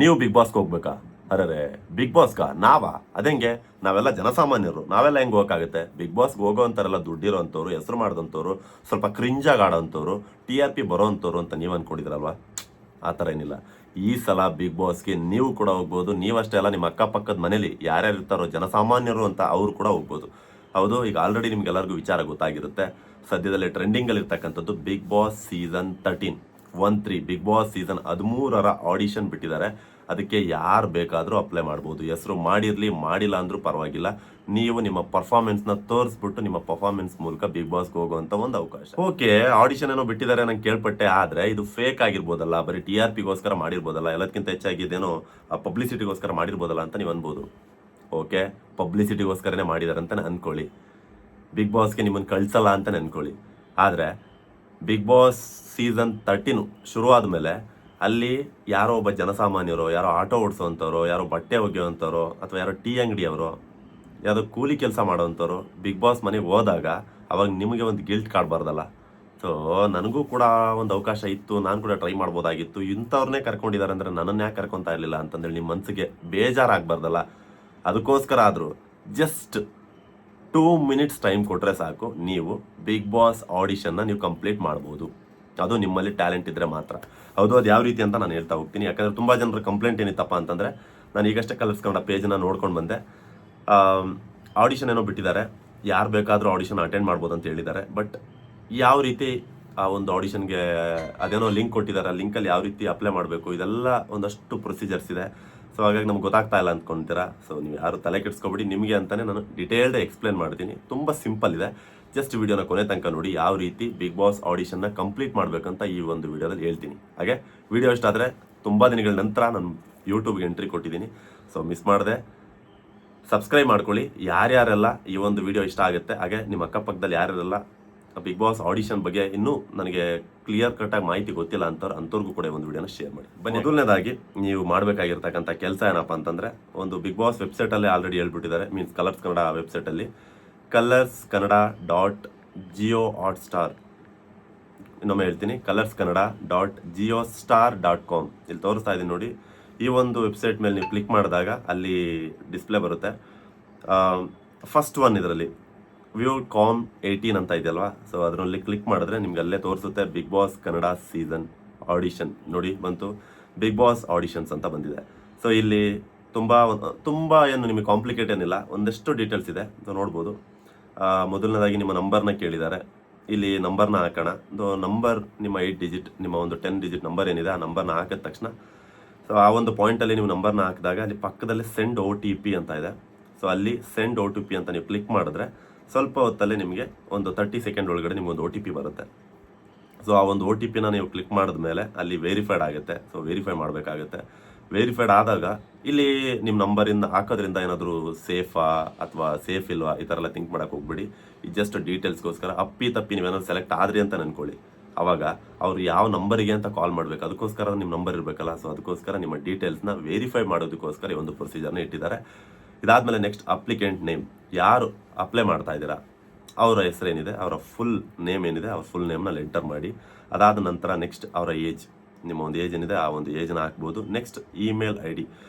ನೀವು ಬಿಗ್ ಬಾಸ್ಗೆ ಹೋಗ್ಬೇಕಾ? ಅರೆ ಬಿಗ್ ಬಾಸ್ಗ ನಾವಾ? ಅದಂಗೆ ನಾವೆಲ್ಲ ಜನಸಾಮಾನ್ಯರು, ನಾವೆಲ್ಲ ಹೆಂಗೆ ಹೋಗೋಕ್ಕಾಗುತ್ತೆ? ಬಿಗ್ ಬಾಸ್ಗೆ ಹೋಗೋ ಅಂತಾರೆಲ್ಲ ದುಡ್ಡಿರೋ ಅಂಥವ್ರು, ಹೆಸರು ಮಾಡಿದಂಥವ್ರು, ಸ್ವಲ್ಪ ಕ್ರಿಂಜಾಗಿ ಆಡೋಂಥವ್ರು, TRP ಬರೋ ಅಂಥವ್ರು ಅಂತ ನೀವು ಅಂದ್ಕೊಂಡಿದ್ರಲ್ವಾ? ಆ ಥರ ಏನಿಲ್ಲ. ಈ ಸಲ ಬಿಗ್ ಬಾಸ್ಗೆ ನೀವು ಕೂಡ ಹೋಗ್ಬೋದು. ನೀವಷ್ಟೇ ಅಲ್ಲ, ನಿಮ್ಮ ಅಕ್ಕಪಕ್ಕದ ಮನೇಲಿ ಯಾರ್ಯಾರು ಇರ್ತಾರೋ ಜನಸಾಮಾನ್ಯರು ಅಂತ ಅವ್ರು ಕೂಡ ಹೋಗ್ಬೋದು. ಹೌದು, ಈಗ ಆಲ್ರೆಡಿ ನಿಮ್ಗೆಲ್ಲರಿಗೂ ವಿಚಾರ ಗೊತ್ತಾಗಿರುತ್ತೆ. ಸದ್ಯದಲ್ಲೇ ಟ್ರೆಂಡಿಂಗಲ್ಲಿ ಇರ್ತಕ್ಕಂಥದ್ದು big boss season 13 big boss season 13ರ ಆಡಿಷನ್ ಬಿಟ್ಟಿದ್ದಾರೆ. ಅದಕ್ಕೆ ಯಾರು ಬೇಕಾದರೂ ಅಪ್ಲೈ ಮಾಡ್ಬೋದು. ಹೆಸರು ಮಾಡಿರಲಿ ಮಾಡಿಲ್ಲ ಅಂದರೂ ಪರವಾಗಿಲ್ಲ. ನೀವು ನಿಮ್ಮ ಪರ್ಫಾರ್ಮೆನ್ಸ್ನ ತೋರಿಸ್ಬಿಟ್ಟು ನಿಮ್ಮ ಪರ್ಫಾರ್ಮೆನ್ಸ್ ಮೂಲಕ ಬಿಗ್ ಬಾಸ್ಗೆ ಹೋಗುವಂಥ ಒಂದು ಅವಕಾಶ. ಓಕೆ, ಆಡಿಷನ್ ಏನೋ ಬಿಟ್ಟಿದ್ದಾರೆ ನಂಗೆ ಕೇಳ್ಪಟ್ಟೆ, ಆದರೆ ಇದು ಫೇಕ್ ಆಗಿರ್ಬೋದಲ್ಲ, ಬರೀ TRPಗೋಸ್ಕರ ಮಾಡಿರ್ಬೋದಲ್ಲ, ಎಲ್ಲದಕ್ಕಿಂತ ಹೆಚ್ಚಾಗಿ ಇದೇನೋ ಪಬ್ಲಿಸಿಟಿಗೋಸ್ಕರ ಮಾಡಿರ್ಬೋದಲ್ಲ ಅಂತ ನೀವು ಅನ್ಬೋದು. ಓಕೆ, ಪಬ್ಲಿಸಿಟಿಗೋಸ್ಕರನೇ ಮಾಡಿದ್ದಾರೆ ಅಂತಲೇ ಅಂದ್ಕೊಳ್ಳಿ. ಬಿಗ್ ಬಾಸ್ಗೆ ನಿಮ್ಮನ್ನು ಕಳಿಸಲ್ಲ ಅಂತಲೇ ಅಂದ್ಕೊಳ್ಳಿ. ಆದರೆ ಬಿಗ್ ಬಾಸ್ ಸೀಸನ್ 13 ಶುರು ಆದಮೇಲೆ ಅಲ್ಲಿ ಯಾರೋ ಒಬ್ಬ ಜನಸಾಮಾನ್ಯರು, ಯಾರೋ ಆಟೋ ಓಡಿಸೋವಂಥವ್ರು, ಯಾರೋ ಬಟ್ಟೆ ಒಗೆಯೋವಂಥವ್ರು, ಅಥವಾ ಯಾರೋ ಟೀ ಅಂಗಡಿಯವರು, ಯಾವುದೋ ಕೂಲಿ ಕೆಲಸ ಮಾಡೋವಂಥವ್ರು ಬಿಗ್ ಬಾಸ್ ಮನೆಗೆ ಹೋದಾಗ ಅವಾಗ ನಿಮಗೆ ಒಂದು ಗಿಲ್ಟ್ ಕಾಡಬಾರ್ದಲ್ಲ. ಸೊ ನನಗೂ ಕೂಡ ಒಂದು ಅವಕಾಶ ಇತ್ತು, ನಾನು ಕೂಡ ಟ್ರೈ ಮಾಡ್ಬೋದಾಗಿತ್ತು, ಇಂಥವ್ರನ್ನೇ ಕರ್ಕೊಂಡಿದ್ದಾರೆ ಅಂದರೆ ನನ್ನನ್ನು ಯಾಕೆ ಕರ್ಕೊತಾ ಇರಲಿಲ್ಲ ಅಂತಂದೇಳಿ ನಿಮ್ಮ ಮನಸ್ಸಿಗೆ ಬೇಜಾರಾಗಬಾರ್ದಲ್ಲ. ಅದಕ್ಕೋಸ್ಕರ ಆದರೂ ಜಸ್ಟ್ 2 ಮಿನಿಟ್ಸ್ ಟೈಮ್ ಕೊಟ್ಟರೆ ಸಾಕು, ನೀವು ಬಿಗ್ ಬಾಸ್ ಆಡಿಷನ್ನ ನೀವು ಕಂಪ್ಲೀಟ್ ಮಾಡ್ಬೋದು. ಅದು ನಿಮ್ಮಲ್ಲಿ ಟ್ಯಾಲೆಂಟ್ ಇದ್ದರೆ ಮಾತ್ರ. ಹೌದು, ಅದು ಯಾವ ರೀತಿ ಅಂತ ನಾನು ಹೇಳ್ತಾ ಹೋಗ್ತೀನಿ. ಯಾಕಂದರೆ ತುಂಬ ಜನರ ಕಂಪ್ಲೇಂಟ್ ಏನಿತ್ತಪ್ಪ ಅಂತಂದರೆ, ನಾನು ಈಗಷ್ಟೇ ಕಲರ್ಸ್ ಕನ್ನಡ ಪೇಜನ್ನು ನೋಡ್ಕೊಂಡು ಬಂದೆ. ಆಡಿಷನ್ ಏನೋ ಬಿಟ್ಟಿದ್ದಾರೆ, ಯಾರು ಬೇಕಾದರೂ ಆಡಿಷನ್ ಅಟೆಂಡ್ ಮಾಡ್ಬೋದು ಅಂತ ಹೇಳಿದ್ದಾರೆ. ಬಟ್ ಯಾವ ರೀತಿ ಆ ಒಂದು ಆಡಿಷನ್ಗೆ ಅದೇನೋ ಲಿಂಕ್ ಕೊಟ್ಟಿದ್ದಾರೆ, ಆ ಲಿಂಕಲ್ಲಿ ಯಾವ ರೀತಿ ಅಪ್ಲೈ ಮಾಡಬೇಕು, ಇದೆಲ್ಲ ಒಂದಷ್ಟು ಪ್ರೊಸೀಜರ್ಸ್ ಇದೆ. ಸೊ ಹಾಗಾಗಿ ನಮ್ಗೆ ಗೊತ್ತಾಗ್ತಾ ಇಲ್ಲ ಅಂದ್ಕೊಳ್ತೀರಾ. ಸೊ ನೀವು ಯಾರು ತಲೆ ಕೆಡಿಸ್ಕೊಬಿಡಿ, ನಿಮಗೆ ಅಂತಲೇ ನಾನು ಡಿಟೇಲ್ಡ್ ಎಕ್ಸ್ಪ್ಲೇನ್ ಮಾಡ್ತೀನಿ. ತುಂಬ ಸಿಂಪಲ್ ಇದೆ. ಜಸ್ಟ್ ವಿಡಿಯೋನ ಕೊನೆ ತನಕ ನೋಡಿ, ಯಾವ ರೀತಿ ಬಿಗ್ ಬಾಸ್ ಆಡಿಷನ್ನ ಕಂಪ್ಲೀಟ್ ಮಾಡಬೇಕಂತ ಈ ಒಂದು ವಿಡಿಯೋದಲ್ಲಿ ಹೇಳ್ತೀನಿ. ಹಾಗೆ ವಿಡಿಯೋ ಇಷ್ಟ ಆದರೆ ತುಂಬ ದಿನಗಳ ನಂತರ ನಾನು ಯೂಟ್ಯೂಬ್ಗೆ ಎಂಟ್ರಿ ಕೊಟ್ಟಿದ್ದೀನಿ. ಸೊ ಮಿಸ್ ಮಾಡದೆ ಸಬ್ಸ್ಕ್ರೈಬ್ ಮಾಡ್ಕೊಳ್ಳಿ. ಯಾರ್ಯಾರೆಲ್ಲ ಈ ಒಂದು ವಿಡಿಯೋ ಇಷ್ಟ ಆಗುತ್ತೆ, ಹಾಗೆ ನಿಮ್ಮ ಅಕ್ಕಪಕ್ಕದಲ್ಲಿ ಯಾರ್ಯಾರೆಲ್ಲ ಬಿಗ್ ಬಾಸ್ ಆಡಿಷನ್ ಬಗ್ಗೆ ಇನ್ನೂ ನನಗೆ ಕ್ಲಿಯರ್ ಕಟ್ಟಾಗಿ ಮಾಹಿತಿ ಗೊತ್ತಿಲ್ಲ ಅಂಥವ್ರಿಗೂ ಕೂಡ ಒಂದು ವಿಡಿಯೋನ ಶೇರ್ ಮಾಡಿ. ಮೊದಲನೇದಾಗಿ ನೀವು ಮಾಡಬೇಕಾಗಿರ್ತಕ್ಕಂಥ ಕೆಲಸ ಏನಪ್ಪ ಅಂತಂದರೆ, ಒಂದು ಬಿಗ್ ಬಾಸ್ ವೆಬ್ಸೈಟಲ್ಲೇ ಆಲ್ರೆಡಿ ಹೇಳ್ಬಿಟ್ಟಿದ್ದಾರೆ, ಮೀನ್ಸ್ ಕಲರ್ಸ್ ಕನ್ನಡ ವೆಬ್ಸೈಟಲ್ಲಿ colorskannada.geohotstar, ಇನ್ನೊಮ್ಮೆ ಹೇಳ್ತೀನಿ, colorskannada.geostar.com ಇಲ್ಲಿ ತೋರಿಸ್ತಾ ಇದ್ದೀನಿ ನೋಡಿ. ಈ ಒಂದು ವೆಬ್ಸೈಟ್ ಮೇಲೆ ನೀವು ಕ್ಲಿಕ್ ಮಾಡಿದಾಗ ಅಲ್ಲಿ ಡಿಸ್ಪ್ಲೇ ಬರುತ್ತೆ. ಫಸ್ಟ್ ಒನ್ ಇದರಲ್ಲಿ ವ್ಯೂ ಕಾಮ್ 18 ಅಂತ ಇದೆಯಲ್ವಾ, ಸೊ ಅದರಲ್ಲಿ ಕ್ಲಿಕ್ ಮಾಡಿದ್ರೆ ನಿಮ್ಗೆ ಅಲ್ಲೇ ತೋರಿಸುತ್ತೆ big boss Kannada season audition. ನೋಡಿ ಬಂತು, ಬಿಗ್ ಬಾಸ್ ಆಡಿಷನ್ಸ್ ಅಂತ ಬಂದಿದೆ. ಸೊ ಇಲ್ಲಿ ತುಂಬ ಏನು ನಿಮಗೆ ಕಾಂಪ್ಲಿಕೇಟ್ ಏನಿಲ್ಲ, ಒಂದಷ್ಟು ಡೀಟೇಲ್ಸ್ ಇದೆ, ನೋಡ್ಬೋದು. ಮೊದಲನೇದಾಗಿ ನಿಮ್ಮ ನಂಬರ್ನ ಕೇಳಿದ್ದಾರೆ. ಇಲ್ಲಿ ನಂಬರ್ನ ಹಾಕೋಣ. ನಂಬರ್ ನಿಮ್ಮ 8 ಡಿಜಿಟ್, ನಿಮ್ಮ ಒಂದು 10 ಡಿಜಿಟ್ ನಂಬರ್ ಏನಿದೆ ಆ ನಂಬರ್ನ ಹಾಕಿದ ತಕ್ಷಣ, ಸೊ ಆ ಒಂದು ಪಾಯಿಂಟಲ್ಲಿ ನೀವು ನಂಬರ್ನ ಹಾಕಿದಾಗ ಅಲ್ಲಿ ಪಕ್ಕದಲ್ಲಿ ಸೆಂಡ್ OTP ಅಂತ ಇದೆ. ಸೊ ಅಲ್ಲಿ ಸೆಂಡ್ OTP ಅಂತ ನೀವು ಕ್ಲಿಕ್ ಮಾಡಿದ್ರೆ ಸ್ವಲ್ಪ ಹೊತ್ತಲ್ಲೇ ನಿಮಗೆ ಒಂದು 30 ಸೆಕೆಂಡ್ ಒಳಗಡೆ ನಿಮಗೊಂದು OTP ಬರುತ್ತೆ. ಸೊ ಆ ಒಂದು OTPನ ನೀವು ಕ್ಲಿಕ್ ಮಾಡಿದ ಮೇಲೆ ಅಲ್ಲಿ ವೆರಿಫೈಡ್ ಆಗುತ್ತೆ. ಸೊ ವೆರಿಫೈ ಮಾಡಬೇಕಾಗುತ್ತೆ. ವೆರಿಫೈಡ್ ಆದಾಗ ಇಲ್ಲಿ ನಿಮ್ಮ ನಂಬರಿಂದ ಹಾಕೋದ್ರಿಂದ ಏನಾದರೂ ಸೇಫಾ ಅಥವಾ ಸೇಫ್ ಇಲ್ವಾ ಈ ಥರ ಎಲ್ಲ ಥಿಂಕ್ ಮಾಡೋಕೆ ಹೋಗ್ಬಿಡಿ. ಈ ಜಸ್ಟ್ ಡೀಟೇಲ್ಸ್ಗೋಸ್ಕರ ಅಪ್ಪಿ ತಪ್ಪಿ ನೀವೇನಾದ್ರು ಸೆಲೆಕ್ಟ್ ಆದ್ರಿ ಅಂತ ಅನ್ಕೊಳ್ಳಿ, ಅವಾಗ ಅವ್ರು ಯಾವ ನಂಬರಿಗೆ ಅಂತ ಕಾಲ್ ಮಾಡಬೇಕು, ಅದಕ್ಕೋಸ್ಕರ ನಿಮ್ಮ ನಂಬರ್ ಇರಬೇಕಲ್ಲ. ಸೊ ಅದಕ್ಕೋಸ್ಕರ ನಿಮ್ಮ ಡೀಟೇಲ್ಸ್ನ ವೆರಿಫೈ ಮಾಡೋದಕ್ಕೋಸ್ಕರ ಈ ಒಂದು ಪ್ರೊಸೀಜರ್ನ ಇಟ್ಟಿದ್ದಾರೆ. ಇದಾದಮೇಲೆ ನೆಕ್ಸ್ಟ್ ಅಪ್ಲಿಕೆಂಟ್ ನೇಮ್, ಯಾರು ಅಪ್ಲೈ ಮಾಡ್ತಾ ಇದ್ದೀರಾ ಅವರ ಹೆಸರೇನಿದೆ, ಅವರ ಫುಲ್ ನೇಮ್ ಏನಿದೆ, ಅವ್ರ ಫುಲ್ ನೇಮ್ನಲ್ಲಿ ಎಂಟರ್ ಮಾಡಿ. ಅದಾದ ನಂತರ ನೆಕ್ಸ್ಟ್ ಅವರ ಏಜ್, ನಿಮ್ಮ ಒಂದು ಏಜ್ ಏನಿದೆ ಆ ಒಂದು ಏಜ್ನ ಹಾಕ್ಬೋದು. ನೆಕ್ಸ್ಟ್ ಇಮೇಲ್ ID,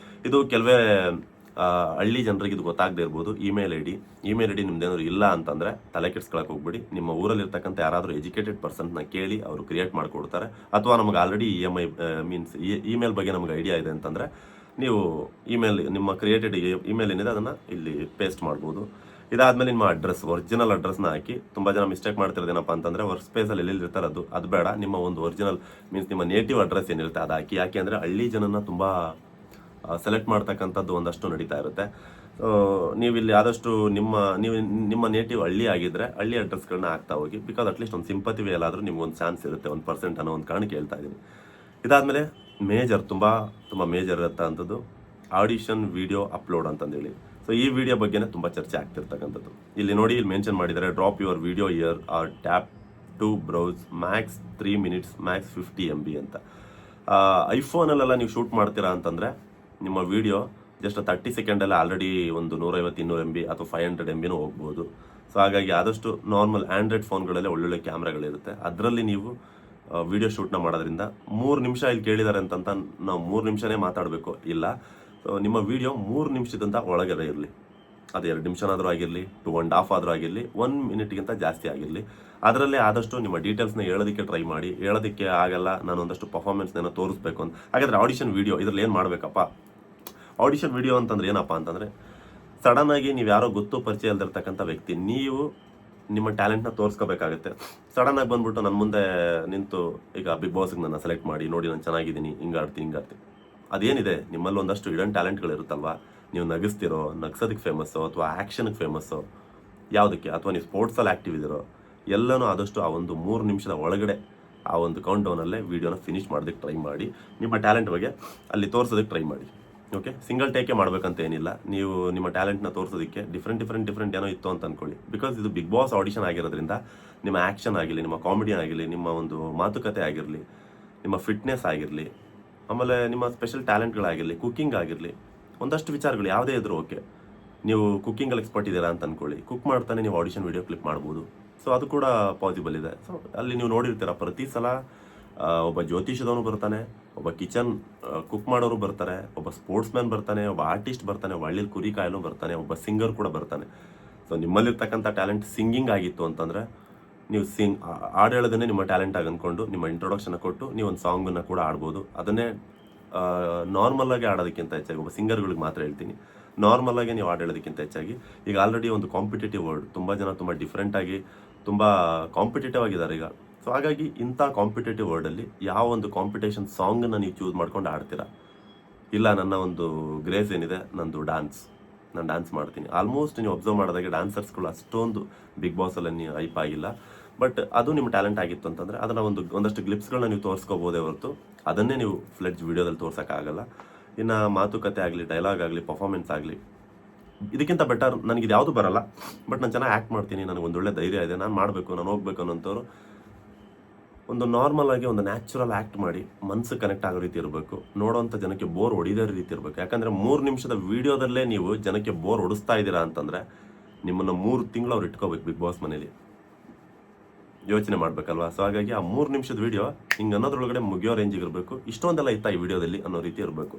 ಇದು ಕೆಲವೇ ಹಳ್ಳಿ ಜನರಿಗೆ ಇದು ಗೊತ್ತಾಗದೇ ಇರ್ಬೋದು. ಇಮೇಲ್ ಐ ಡಿ ನಿಮ್ದೇನಾದ್ರು ಇಲ್ಲ ಅಂತಂದರೆ ತಲೆ ಕೆಡ್ಸ್ಕೊಳಕ್ಕೆ ಹೋಗ್ಬಿಡಿ. ನಿಮ್ಮ ಊರಲ್ಲಿರ್ತಕ್ಕಂಥ ಯಾರಾದರೂ ಎಜುಕೇಟೆಡ್ ಪರ್ಸನ್ನ ಕೇಳಿ ಅವರು ಕ್ರಿಯೇಟ್ ಮಾಡಿಕೊಡ್ತಾರೆ. ಅಥವಾ ನಮಗೆ ಆಲ್ರೆಡಿ EMI ಮೀನ್ಸ್ ಇಮೇಲ್ ಬಗ್ಗೆ ನಮಗೆ ಐಡಿಯಾ ಇದೆ ಅಂತಂದರೆ ನೀವು ಇಮೇಲ್, ನಿಮ್ಮ ಕ್ರಿಯೇಟೆಡ್ ಇಮೇಲ್ ಏನಿದೆ ಅದನ್ನು ಇಲ್ಲಿ ಪೇಸ್ಟ್ ಮಾಡ್ಬೋದು. ಇದಾದಮೇಲೆ ನಿಮ್ಮ ಅಡ್ರೆಸ್, ಒರಿಜಿನಲ್ ಅಡ್ರೆಸ್ನ ಹಾಕಿ. ತುಂಬ ಜನ ಮಿಸ್ಟೇಕ್ ಮಾಡ್ತಿರೋದೇನಪ್ಪ ಅಂತಂದರೆ ವರ್ಕ್ ಸ್ಪೇಸಲ್ಲಿ ಎಲ್ಲಿರ್ತಾರೆ ಅದು ಬೇಡ, ನಿಮ್ಮ ಒಂದು ಒರಿಜಿನಲ್ ಮೀನ್ಸ್ ನಿಮ್ಮ ನೇಟಿವ್ ಅಡ್ರೆಸ್ ಏನಿರುತ್ತೆ ಅದು ಹಾಕಿ. ಯಾಕೆ ಅಂದರೆ ಹಳ್ಳಿ ಜನನ ತುಂಬ ಸೆಲೆಕ್ಟ್ ಮಾಡ್ತಕ್ಕಂಥದ್ದು ಒಂದಷ್ಟು ನಡೀತಾ ಇರುತ್ತೆ. ನೀವು ಇಲ್ಲಿ ಆದಷ್ಟು ನಿಮ್ಮ ನೇಟಿವ್ ಹಳ್ಳಿ ಆಗಿದ್ದರೆ ಹಳ್ಳಿ ಅಡ್ರೆಸ್ಗಳನ್ನ ಹಾಕ್ತಾ ಹೋಗಿ. ಬಿಕಾಸ್ ಅಟ್ಲೀಸ್ಟ್ ಒಂದು ಸಿಂಪತಿ ವೇ ಎಲ್ಲಾದರೂ ನಿಮ್ಗೊಂದು ಚಾನ್ಸ್ ಇರುತ್ತೆ, 1% ಅನ್ನೋ ಒಂದು ಕಾರಣಕ್ಕೆ ಹೇಳ್ತಾ ಇದ್ದೀನಿ. ಇದಾದಮೇಲೆ ಮೇಜರ್, ತುಂಬ ಮೇಜರ್ ಇರುತ್ತಂಥದ್ದು ಆಡಿಷನ್ ವಿಡಿಯೋ ಅಪ್ಲೋಡ್ ಅಂತಂದೇಳಿ. ಸೊ ಈ ವಿಡಿಯೋ ಬಗ್ಗೆನೇ ತುಂಬ ಚರ್ಚೆ ಆಗ್ತಿರ್ತಕ್ಕಂಥದ್ದು. ಇಲ್ಲಿ ನೋಡಿ, ಇಲ್ಲಿ ಮೆನ್ಷನ್ ಮಾಡಿದ್ದಾರೆ, drop your video here or tap to browse max 3 minutes max 50 MB ಅಂತ. ಐಫೋನಲ್ಲೆಲ್ಲ ನೀವು ಶೂಟ್ ಮಾಡ್ತೀರಾ ಅಂತಂದರೆ ನಿಮ್ಮ ವಿಡಿಯೋ ಜಸ್ಟ್ 30 ಸೆಕೆಂಡಲ್ಲಿ ಆಲ್ರೆಡಿ ಒಂದು 150-200 MB ಅಥವಾ 500 MBನೂ ಹೋಗ್ಬೋದು. ಸೊ ಹಾಗಾಗಿ ಆದಷ್ಟು ನಾರ್ಮಲ್ ಆ್ಯಂಡ್ರಾಯ್ಡ್ ಫೋನ್ಗಳಲ್ಲೇ ಒಳ್ಳೊಳ್ಳೆ ಕ್ಯಾಮ್ರಾಗಳಿರುತ್ತೆ, ಅದರಲ್ಲಿ ನೀವು ವಿಡಿಯೋ ಶೂಟ್ನ ಮಾಡೋದ್ರಿಂದ 3 ನಿಮಿಷ ಇಲ್ಲಿ ಕೇಳಿದ್ದಾರೆ ಅಂತಂತ ನಾವು 3 ನಿಮಿಷನೇ ಮಾತಾಡಬೇಕು ಇಲ್ಲ. ಸೊ ನಿಮ್ಮ ವಿಡಿಯೋ 3 ನಿಮಿಷದಿಂದ ಒಳಗಡೆ ಇರಲಿ. ಅದು 2 ನಿಮಿಷನಾದರೂ ಆಗಿರಲಿ, 2.5 ಆದರೂ ಆಗಿರಲಿ, 1 ಮಿನಿಟ್ಗಿಂತ ಜಾಸ್ತಿ ಆಗಿರಲಿ. ಅದರಲ್ಲೇ ಆದಷ್ಟು ನಿಮ್ಮ ಡೀಟೇಲ್ಸ್ನ ಹೇಳೋದಕ್ಕೆ ಟ್ರೈ ಮಾಡಿ. ಹೇಳೋದಕ್ಕೆ ಆಗಲ್ಲ, ನಾನು ಒಂದಷ್ಟು ಪರ್ಫಾರ್ಮೆನ್ಸ್ನ ತೋರಿಸ್ಬೇಕು ಅಂತ. ಹಾಗಾದರೆ ಆಡಿಷನ್ ವಿಡಿಯೋ ಇದರಲ್ಲಿ ಏನು ಮಾಡಬೇಕಪ್ಪ? ಆಡಿಷನ್ ವಿಡಿಯೋ ಅಂತಂದ್ರೆ ಏನಪ್ಪ ಅಂತಂದರೆ, ಸಡನ್ನಾಗಿ ನೀವು ಯಾರೋ ಗೊತ್ತು ಪರಿಚಯ ಇಲ್ದಿರ್ತಕ್ಕಂಥ ವ್ಯಕ್ತಿ, ನೀವು ನಿಮ್ಮ ಟ್ಯಾಲೆಂಟ್ನ ತೋರಿಸ್ಕೋಬೇಕಾಗುತ್ತೆ. ಸಡನ್ನಾಗಿ ಬಂದ್ಬಿಟ್ಟು ನನ್ನ ಮುಂದೆ ನಿಂತು ಈಗ ಬಿಗ್ ಬಾಸ್ಗೆ ನನ್ನ ಸೆಲೆಕ್ಟ್ ಮಾಡಿ, ನೋಡಿ ನಾನು ಚೆನ್ನಾಗಿದ್ದೀನಿ, ಹಿಂಗಾಡ್ತೀನಿ. ಅದೇನಿದೆ ನಿಮ್ಮಲ್ಲಿ ಒಂದಷ್ಟು ಇಡನ್ ಟ್ಯಾಲೆಂಟ್ಗಳಿರುತ್ತಲ್ವಾ, ನೀವು ನಗಿಸ್ತಿರೋ, ನಗ್ಸೋದಕ್ಕೆ ಫೇಮಸ್ಸೋ ಅಥವಾ ಆ್ಯಕ್ಷನ್ಗೆ ಫೇಮಸ್ಸೋ, ಯಾವುದಕ್ಕೆ, ಅಥವಾ ನೀವು ಸ್ಪೋರ್ಟ್ಸಲ್ಲಿ ಆ್ಯಕ್ಟಿವ್ ಇದ್ದೀರೋ, ಎಲ್ಲನೂ ಆದಷ್ಟು ಆ ಒಂದು 3 ನಿಮಿಷದ ಒಳಗಡೆ ಆ ಒಂದು ಕೌಂಟ್ ಡೌನಲ್ಲೇ ವೀಡಿಯೋನ ಫಿನಿಷ್ ಮಾಡೋದಕ್ಕೆ ಟ್ರೈ ಮಾಡಿ. ನಿಮ್ಮ ಟ್ಯಾಲೆಂಟ್ ಬಗ್ಗೆ ಅಲ್ಲಿ ತೋರಿಸೋದಕ್ಕೆ ಟ್ರೈ ಮಾಡಿ. ಓಕೆ, ಸಿಂಗಲ್ ಟೇಕೆ ಮಾಡಬೇಕಂತ ಏನಿಲ್ಲ. ನೀವು ನಿಮ್ಮ ಟ್ಯಾಲೆಂಟ್ನ ತೋರಿಸೋದಕ್ಕೆ ಡಿಫ್ರೆಂಟ್ ಏನೋ ಇತ್ತು ಅಂತ ಅಂದ್ಕೊಳ್ಳಿ. ಬಿಕಾಸ್ ಇದು ಬಿಗ್ ಬಾಸ್ ಆಡಿಷನ್ ಆಗಿರೋದ್ರಿಂದ ನಿಮ್ಮ ಆ್ಯಕ್ಷನ್ ಆಗಿರಲಿ, ನಿಮ್ಮ ಕಾಮಿಡಿ ಆಗಿರಲಿ, ನಿಮ್ಮ ಒಂದು ಮಾತುಕತೆ ಆಗಿರಲಿ, ನಿಮ್ಮ ಫಿಟ್ನೆಸ್ ಆಗಿರಲಿ, ಆಮೇಲೆ ನಿಮ್ಮ ಸ್ಪೆಷಲ್ ಟ್ಯಾಲೆಂಟ್ಗಳಾಗಿರಲಿ, ಕುಕ್ಕಿಂಗ್ ಆಗಿರಲಿ, ಒಂದಷ್ಟು ವಿಚಾರಗಳು ಯಾವುದೇ ಇದ್ರೂ ಓಕೆ. ನೀವು ಕುಕ್ಕಿಂಗಲ್ಲಿ ಎಕ್ಸ್ಪರ್ಟ್ ಇದ್ದೀರಾ ಅಂತ ಅಂದ್ಕೊಳ್ಳಿ, ಕುಕ್ ಮಾಡ್ತಾನೆ ನೀವು ಆಡಿಷನ್ ವಿಡಿಯೋ ಕ್ಲಿಪ್ ಮಾಡ್ಬೋದು. ಸೊ ಅದು ಕೂಡ ಪಾಸಿಬಲ್ ಇದೆ. ಸೊ ಅಲ್ಲಿ ನೀವು ನೋಡಿರ್ತೀರ, ಪ್ರತಿ ಸಲ ಒಬ್ಬ ಜ್ಯೋತಿಷದವನು ಬರ್ತಾನೆ, ಒಬ್ಬ ಕಿಚನ್ ಕುಕ್ ಮಾಡೋರು ಬರ್ತಾರೆ, ಒಬ್ಬ ಸ್ಪೋರ್ಟ್ಸ್ ಮ್ಯಾನ್ ಬರ್ತಾನೆ, ಒಬ್ಬ ಆರ್ಟಿಸ್ಟ್ ಬರ್ತಾನೆ, ಒಬ್ಬ ಹಳ್ಳಿಲಿ ಕುರಿ ಕಾಯಲು ಬರ್ತಾನೆ, ಒಬ್ಬ ಸಿಂಗರ್ ಕೂಡ ಬರ್ತಾನೆ. ಸೊ ನಿಮ್ಮಲ್ಲಿರ್ತಕ್ಕಂಥ ಟ್ಯಾಲೆಂಟ್ ಸಿಂಗಿಂಗ್ ಆಗಿತ್ತು ಅಂತಂದರೆ ನೀವು ಹಾಡು ಹೇಳೋದನ್ನೇ ನಿಮ್ಮ ಟ್ಯಾಲೆಂಟ್ ಆಗಿ ಅಂದ್ಕೊಂಡು ನಿಮ್ಮ ಇಂಟ್ರೊಡಕ್ಷನ್ ಕೊಟ್ಟು ನೀವು ಒಂದು ಸಾಂಗನ್ನು ಕೂಡ ಆಡ್ಬೋದು. ಅದನ್ನೇ ನಾರ್ಮಲಾಗಿ ಆಡೋದಕ್ಕಿಂತ ಹೆಚ್ಚಾಗಿ, ಒಬ್ಬ ಸಿಂಗರ್ಗಳಿಗೆ ಮಾತ್ರ ಹೇಳ್ತೀನಿ, ನಾರ್ಮಲಾಗಿ ನೀವು ಹಾಡು ಹೇಳೋದಕ್ಕಿಂತ ಹೆಚ್ಚಾಗಿ, ಈಗ ಆಲ್ರೆಡಿ ಒಂದು ಕಾಂಪಿಟೇಟಿವ್ ವರ್ಲ್ಡ್, ತುಂಬ ಜನ ತುಂಬ ಡಿಫ್ರೆಂಟಾಗಿ ತುಂಬ ಕಾಂಪಿಟೇಟಿವ್ ಆಗಿದ್ದಾರೆ ಈಗ. ಸೊ ಹಾಗಾಗಿ ಇಂಥ ಕಾಂಪಿಟೇಟಿವ್ ವರ್ಲ್ಡಲ್ಲಿ ಯಾವ ಒಂದು ಕಾಂಪಿಟೇಷನ್ ಸಾಂಗನ್ನು ನೀವು ಚೂಸ್ ಮಾಡ್ಕೊಂಡು ಆಡ್ತೀರಾ? ಇಲ್ಲ, ನನ್ನ ಒಂದು ಗ್ರೇಸ್ ಏನಿದೆ, ನಂದು ನಾನು ಡ್ಯಾನ್ಸ್ ಮಾಡ್ತೀನಿ. ಆಲ್ಮೋಸ್ಟ್ ನೀವು ಅಬ್ಸರ್ವ್ ಮಾಡಿದಾಗೆ ಡಾನ್ಸರ್ಸ್ಗಳು ಅಷ್ಟೊಂದು ಬಿಗ್ ಬಾಸಲ್ಲಿ ನೀವು ಹೈಪ್ ಆಗಿಲ್ಲ. ಬಟ್ ಅದು ನಿಮ್ಮ ಟ್ಯಾಲೆಂಟ್ ಆಗಿತ್ತು ಅಂತಂದರೆ ಅದನ್ನು ಒಂದಷ್ಟು ಗ್ಲಿಪ್ಸ್ಗಳನ್ನ ನೀವು ತೋರಿಸ್ಕೋಬೋದೇ ಹೊರತು ಅದನ್ನೇ ನೀವು ಫ್ಲೆಡ್ಜ್ ವಿಡಿಯೋದಲ್ಲಿ ತೋರ್ಸೋಕ್ಕಾಗಲ್ಲ. ಇನ್ನು ಮಾತುಕತೆ ಆಗಲಿ, ಡೈಲಾಗ್ ಆಗಲಿ, ಪರ್ಫಾರ್ಮೆನ್ಸ್ ಆಗಲಿ, ಇದಕ್ಕಿಂತ ಬೆಟರ್ ನನಗೆ ಇದು ಯಾವುದು ಬರಲ್ಲ, ಬಟ್ ನಾನು ಚೆನ್ನಾಗಿ ಆ್ಯಕ್ಟ್ ಮಾಡ್ತೀನಿ, ನನಗೆ ಒಂದೊಳ್ಳೆ ಧೈರ್ಯ ಇದೆ, ನಾನು ಮಾಡಬೇಕು, ನಾನು ಹೋಗ್ಬೇಕು ಅನ್ನೋಂಥವ್ರು ಒಂದು ನಾರ್ಮಲ್ ಆಗಿ ಒಂದು ನ್ಯಾಚುರಲ್ ಆ್ಯಕ್ಟ್ ಮಾಡಿ ಮನಸ್ಸು ಕನೆಕ್ಟ್ ಆಗೋ ರೀತಿ ಇರಬೇಕು. ನೋಡೋವಂಥ ಜನಕ್ಕೆ ಬೋರ್ ಹೊಡಿದೇ ರೀತಿ ಇರಬೇಕು. ಯಾಕಂದರೆ 3 ನಿಮಿಷದ ವೀಡಿಯೋದಲ್ಲೇ ನೀವು ಜನಕ್ಕೆ ಬೋರ್ ಹೊಡಿಸ್ತಾ ಇದ್ದೀರಾ ಅಂತಂದರೆ ನಿಮ್ಮನ್ನು 3 ತಿಂಗಳು ಅವ್ರು ಇಟ್ಕೋಬೇಕು ಬಿಗ್ ಬಾಸ್ ಮನೇಲಿ. ಯೋಚನೆ ಮಾಡಬೇಕಲ್ವಾ? ಸೊ ಹಾಗಾಗಿ ಆ 3 ನಿಮಿಷದ ವೀಡಿಯೋ ಹಿಂಗೆ ಅನ್ನೋದ್ರೊಳಗಡೆ ಮುಗಿಯೋ ರೇಂಜಿಗೆ ಇರಬೇಕು. ಇಷ್ಟೊಂದೆಲ್ಲ ಇತ್ತಾ ಈ ವಿಡಿಯೋದಲ್ಲಿ ಅನ್ನೋ ರೀತಿ ಇರಬೇಕು.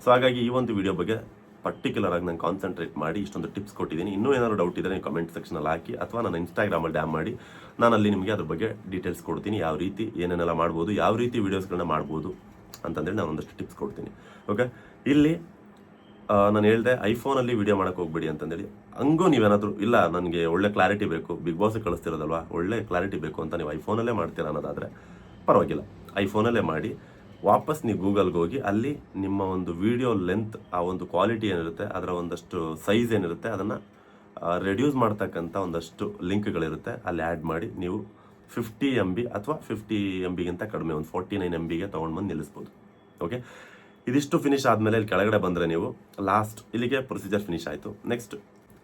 ಸೊ ಹಾಗಾಗಿ ಈ ಒಂದು ವಿಡಿಯೋ ಬಗ್ಗೆ ಪರ್ಟಿಕ್ಯುಲರ್ ಆಗಿ ನಾನು ಕಾನ್ಸಂಟ್ರೇಟ್ ಮಾಡಿ ಇಷ್ಟೊಂದು ಟಿಪ್ಸ್ ಕೊಟ್ಟಿದ್ದೀನಿ. ಇನ್ನೂ ಏನಾದರೂ ಡೌಟ್ ಇದ್ದರೆ ನೀವು ಕಮೆಂಟ್ ಸೆಕ್ಷನಲ್ಲಿ ಹಾಕಿ, ಅಥವಾ ನನ್ನ ಇನ್ಸ್ಟಾಗ್ರಾಮಲ್ಲಿ ಡ್ಯಾಮ್ ಮಾಡಿ, ನಾನು ಅಲ್ಲಿ ನಿಮಗೆ ಅದ್ರ ಬಗ್ಗೆ ಡೀಟೇಲ್ಸ್ ಕೊಡ್ತೀನಿ. ಯಾವ ರೀತಿ ಏನೇನೆಲ್ಲ ಮಾಡ್ಬೋದು, ಯಾವ ರೀತಿ ವೀಡಿಯೋಸ್ಗಳನ್ನ ಮಾಡ್ಬೋದು ಅಂತಂದೇಳಿ ನಾನು ಒಂದಷ್ಟು ಟಿಪ್ಸ್ ಕೊಡ್ತೀನಿ. ಓಕೆ, ಇಲ್ಲಿ ನಾನು ಹೇಳಿದೆ ಐಫೋನಲ್ಲಿ ವೀಡಿಯೋ ಮಾಡೋಕ್ಕೆ ಹೋಗ್ಬೇಡಿ ಅಂತಂದೇಳಿ. ಹಂಗೂ ನೀವೇನಾದರೂ ಇಲ್ಲ ನನಗೆ ಒಳ್ಳೆ ಕ್ಲಾರಿಟಿ ಬೇಕು, ಬಿಗ್ ಬಾಸಿಗೆ ಕಳಿಸ್ತಿರೋದಲ್ವಾ, ಒಳ್ಳೆ ಕ್ಲಾರಿಟಿ ಬೇಕು ಅಂತ ನೀವು ಐಫೋನಲ್ಲೇ ಮಾಡ್ತೀರಾ ಅನ್ನೋದಾದರೆ ಪರವಾಗಿಲ್ಲ, ಐಫೋನಲ್ಲೇ ಮಾಡಿ. ವಾಪಸ್ ನೀವು ಗೂಗಲ್ಗೆ ಹೋಗಿ ಅಲ್ಲಿ ನಿಮ್ಮ ಒಂದು ವಿಡಿಯೋ ಲೆಂತ್, ಆ ಒಂದು ಕ್ವಾಲಿಟಿ ಏನಿರುತ್ತೆ, ಅದರ ಒಂದಷ್ಟು ಸೈಜ್ ಏನಿರುತ್ತೆ, ಅದನ್ನು ರೆಡ್ಯೂಸ್ ಮಾಡ್ತಕ್ಕಂಥ ಒಂದಷ್ಟು ಲಿಂಕ್ಗಳಿರುತ್ತೆ, ಅಲ್ಲಿ ಆ್ಯಡ್ ಮಾಡಿ ನೀವು 50 MB ಅಥವಾ 50 MBಗಿಂತ ಕಡಿಮೆ ಒಂದು 49 MBಗೆ ತೊಗೊಂಡು ಬಂದು ನಿಲ್ಲಿಸ್ಬೋದು. ಓಕೆ, ಇದಿಷ್ಟು ಫಿನಿಶ್ ಆದಮೇಲೆ ಇಲ್ಲಿ ಕೆಳಗಡೆ ಬಂದರೆ ನೀವು ಇಲ್ಲಿಗೆ ಪ್ರೊಸೀಜರ್ ಫಿನಿಶ್ ಆಯಿತು. ನೆಕ್ಸ್ಟ್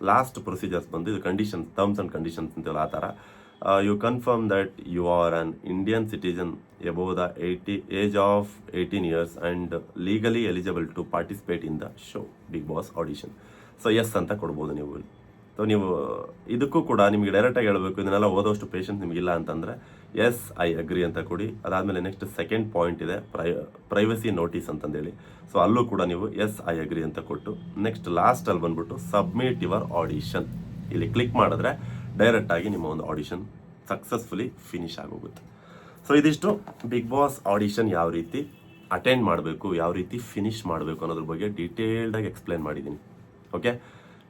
ಲಾಸ್ಟ್ ಪ್ರೊಸೀಜರ್ಸ್ ಬಂದು ಇದು ಕಂಡೀಷನ್ಸ್, ಟರ್ಮ್ಸ್ ಆ್ಯಂಡ್ ಕಂಡೀಷನ್ಸ್ ಅಂತೇಳಿ ಆ ಥರ. You confirm that you are an Indian citizen above the age of 18 years and legally eligible to participate in the show Big Boss audition. So yes ಅಂತ ಕೊಡ್ಬೋದು ನೀವು. So ನೀವು ಇದಕ್ಕೂ ಕೂಡ ನಿಮಗೆ ಡೈರೆಕ್ಟಾಗಿ ಹೇಳಬೇಕು, ಇದನ್ನೆಲ್ಲ ಓದೋಷ್ಟು ಪೇಷನ್ಸ್ ನಿಮಗಿಲ್ಲ ಅಂತಂದರೆ ಎಸ್ ಐ ಅಗ್ರಿ ಅಂತ ಕೊಡಿ. ಅದಾದಮೇಲೆ ನೆಕ್ಸ್ಟ್ ಸೆಕೆಂಡ್ ಪಾಯಿಂಟ್ ಇದೆ ಪ್ರೈವಸಿ ನೋಟಿಸ್ ಅಂತಂದೇಳಿ. ಸೊ ಅಲ್ಲೂ ಕೂಡ ನೀವು ಎಸ್ ಐ ಅಗ್ರಿ ಅಂತ ಕೊಟ್ಟು ನೆಕ್ಸ್ಟ್ ಲಾಸ್ಟಲ್ಲಿ ಬಂದ್ಬಿಟ್ಟು ಸಬ್ಮಿಟ್ ಯುವರ್ ಆಡಿಷನ್ ಇಲ್ಲಿ ಕ್ಲಿಕ್ ಮಾಡಿದ್ರೆ ಡೈರೆಕ್ಟಾಗಿ ನಿಮ್ಮ ಒಂದು ಆಡಿಷನ್ ಸಕ್ಸಸ್ಫುಲಿ ಫಿನಿಶ್ ಆಗೋಗುತ್ತೆ. ಸೊ ಇದಿಷ್ಟು ಬಿಗ್ ಬಾಸ್ ಆಡಿಷನ್ ಯಾವ ರೀತಿ ಅಟೆಂಡ್ ಮಾಡಬೇಕು, ಯಾವ ರೀತಿ ಫಿನಿಶ್ ಮಾಡಬೇಕು ಅನ್ನೋದ್ರ ಬಗ್ಗೆ ಡೀಟೇಲ್ಡಾಗಿ ಎಕ್ಸ್ಪ್ಲೇನ್ ಮಾಡಿದ್ದೀನಿ. ಓಕೆ,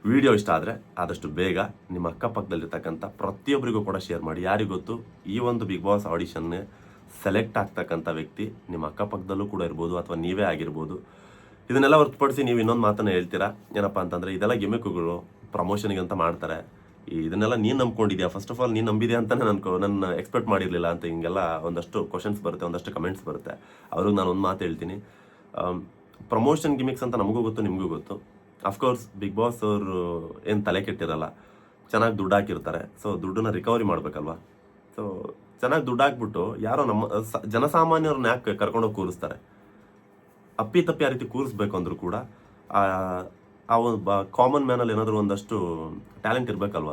ವಿಡಿಯೋ ಇಷ್ಟ ಆದರೆ ಆದಷ್ಟು ಬೇಗ ನಿಮ್ಮ ಅಕ್ಕಪಕ್ಕದಲ್ಲಿರ್ತಕ್ಕಂಥ ಪ್ರತಿಯೊಬ್ಬರಿಗೂ ಕೂಡ ಶೇರ್ ಮಾಡಿ. ಯಾರಿಗೊತ್ತು ಈ ಒಂದು ಬಿಗ್ ಬಾಸ್ ಆಡಿಷನ್ನೇ ಸೆಲೆಕ್ಟ್ ಆಗ್ತಕ್ಕಂಥ ವ್ಯಕ್ತಿ ನಿಮ್ಮ ಅಕ್ಕಪಕ್ಕದಲ್ಲೂ ಕೂಡ ಇರ್ಬೋದು, ಅಥವಾ ನೀವೇ ಆಗಿರ್ಬೋದು. ಇದನ್ನೆಲ್ಲ ಹೊರತುಪಡಿಸಿ ನೀವು ಇನ್ನೊಂದು ಮಾತನ್ನು ಹೇಳ್ತೀರಾ, ಏನಪ್ಪ ಅಂತಂದರೆ ಇದೆಲ್ಲ ಗಿಮಿಕ್ಗಳು ಪ್ರಮೋಷನ್ಗೆ ಅಂತ ಮಾಡ್ತಾರೆ, ಇದನ್ನೆಲ್ಲ ನೀನು ನಂಬ್ಕೊಂಡಿದ್ಯಾ, ಫಸ್ಟ್ ಆಫ್ ಆಲ್ ನೀನು ನಂಬಿದ್ಯಾ ಅಂತಲೇ ನನ್ನ ಎಕ್ಸ್ಪೆಕ್ಟ್ ಮಾಡಿರಲಿಲ್ಲ ಅಂತ ಹಿಂಗೆಲ್ಲ ಒಂದಷ್ಟು ಕ್ವಶನ್ಸ್ ಬರುತ್ತೆ, ಒಂದಷ್ಟು ಕಮೆಂಟ್ಸ್ ಬರುತ್ತೆ. ಅವ್ರಿಗೆ ನಾನು ಒಂದು ಮಾತು ಹೇಳ್ತೀನಿ, ಪ್ರಮೋಷನ್ ಗಿಮಿಕ್ಸ್ ಅಂತ ನಮಗೂ ಗೊತ್ತು, ನಿಮಗೂ ಗೊತ್ತು. ಅಫ್ಕೋರ್ಸ್ ಬಿಗ್ ಬಾಸ್ ಅವರು ಏನು ತಲೆ ಕೆಟ್ಟಿರಲ್ಲ, ಚೆನ್ನಾಗಿ ದುಡ್ಡು ಹಾಕಿರ್ತಾರೆ. ಸೊ ದುಡ್ಡನ್ನ ರಿಕವರಿ ಮಾಡಬೇಕಲ್ವಾ. ಸೊ ಚೆನ್ನಾಗಿ ದುಡ್ಡು ಹಾಕ್ಬಿಟ್ಟು ಯಾರೋ ನಮ್ಮ ಜನಸಾಮಾನ್ಯರನ್ನ ಯಾಕೆ ಕರ್ಕೊಂಡೋಗಿ ಕೂರಿಸ್ತಾರೆ? ಅಪ್ಪಿ ತಪ್ಪಿ ಆ ರೀತಿ ಕೂರಿಸ್ಬೇಕು ಅಂದರೂ ಕೂಡ ಆ ಒಂದು ಕಾಮನ್ ಮ್ಯಾನಲ್ಲಿ ಏನಾದರೂ ಒಂದಷ್ಟು ಟ್ಯಾಲೆಂಟ್ ಇರಬೇಕಲ್ವ,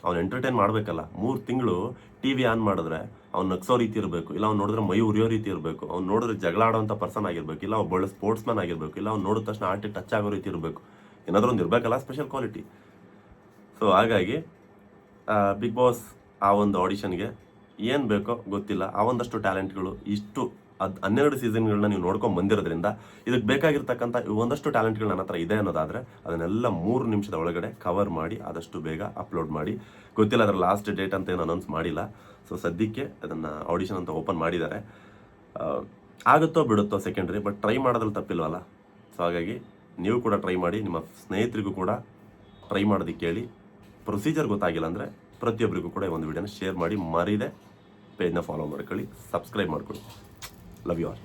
ಅವ್ನು ಎಂಟರ್ಟೈನ್ ಮಾಡಬೇಕಲ್ಲ. 3 ತಿಂಗಳು ಟಿ ವಿ ಆನ್ ಮಾಡಿದ್ರೆ ಅವ್ನು ನಗ್ಸೋ ರೀತಿ ಇರಬೇಕು, ಇಲ್ಲ ಅವ್ನು ನೋಡಿದ್ರೆ ಮೈ ಉರಿಯೋ ರೀತಿ ಇರಬೇಕು, ಅವ್ನು ನೋಡಿದ್ರೆ ಜಗಳ ಆಡೋಂಥ ಪರ್ಸನ್ ಆಗಿರ್ಬೇಕು, ಇಲ್ಲ ಒಬ್ಬ ಒಳ್ಳೆ ಸ್ಪೋರ್ಟ್ಸ್ ಮ್ಯಾನ್ ಆಗಿರ್ಬೇಕು, ಇಲ್ಲ ಅವ್ನು ನೋಡಿದ ತಕ್ಷಣ ಆರ್ಟಿಗೆ ಟಚ್ ಆಗೋ ರೀತಿ ಇರಬೇಕು. ಏನಾದರೂ ಒಂದು ಇರಬೇಕಲ್ಲ ಸ್ಪೆಷಲ್ ಕ್ವಾಲಿಟಿ. ಸೊ ಹಾಗಾಗಿ ಬಿಗ್ ಬಾಸ್ ಆ ಒಂದು ಆಡಿಷನ್ಗೆ ಏನು ಬೇಕೋ ಗೊತ್ತಿಲ್ಲ, ಆ ಒಂದಷ್ಟು ಟ್ಯಾಲೆಂಟ್ಗಳು ಇಷ್ಟು 12 ಸೀಸನ್ಗಳನ್ನ ನೀವು ನೋಡ್ಕೊಂಡು ಬಂದಿರೋದ್ರಿಂದ ಇದಕ್ಕೆ ಬೇಕಾಗಿರ್ತಕ್ಕಂಥ ಒಂದಷ್ಟು ಟ್ಯಾಲೆಂಟ್ಗಳು ನನ್ನ ಹತ್ರ ಇದೆ ಅನ್ನೋದಾದರೆ ಅದನ್ನೆಲ್ಲ 3 ನಿಮಿಷದ ಒಳಗಡೆ ಕವರ್ ಮಾಡಿ ಆದಷ್ಟು ಬೇಗ ಅಪ್ಲೋಡ್ ಮಾಡಿ. ಗೊತ್ತಿಲ್ಲ ಅದರ ಲಾಸ್ಟ್ ಡೇಟ್ ಅಂತ ಏನು ಅನೌನ್ಸ್ ಮಾಡಿಲ್ಲ. ಸೊ ಸದ್ಯಕ್ಕೆ ಅದನ್ನು ಆಡಿಷನ್ ಅಂತ ಓಪನ್ ಮಾಡಿದ್ದಾರೆ. ಆಗುತ್ತೋ ಬಿಡುತ್ತೋ ಸೆಕೆಂಡ್ರಿ, ಬಟ್ ಟ್ರೈ ಮಾಡೋದ್ರಲ್ಲಿ ತಪ್ಪಿಲ್ವಲ್ಲ. ಸೊ ಹಾಗಾಗಿ ನೀವು ಕೂಡ ಟ್ರೈ ಮಾಡಿ, ನಿಮ್ಮ ಸ್ನೇಹಿತರಿಗೂ ಕೂಡ ಟ್ರೈ ಮಾಡೋದಕ್ಕೆ ಹೇಳಿ. ಪ್ರೊಸೀಜರ್ ಗೊತ್ತಾಗಿಲ್ಲ ಅಂದರೆ ಪ್ರತಿಯೊಬ್ಬರಿಗೂ ಕೂಡ ಒಂದು ವಿಡಿಯೋನ ಶೇರ್ ಮಾಡಿ, ಮರೀದೆ ಪೇಜ್ನ ಫಾಲೋ ಮಾಡ್ಕೊಳ್ಳಿ, ಸಬ್ಸ್ಕ್ರೈಬ್ ಮಾಡ್ಕೊಳ್ಳಿ. Love you all.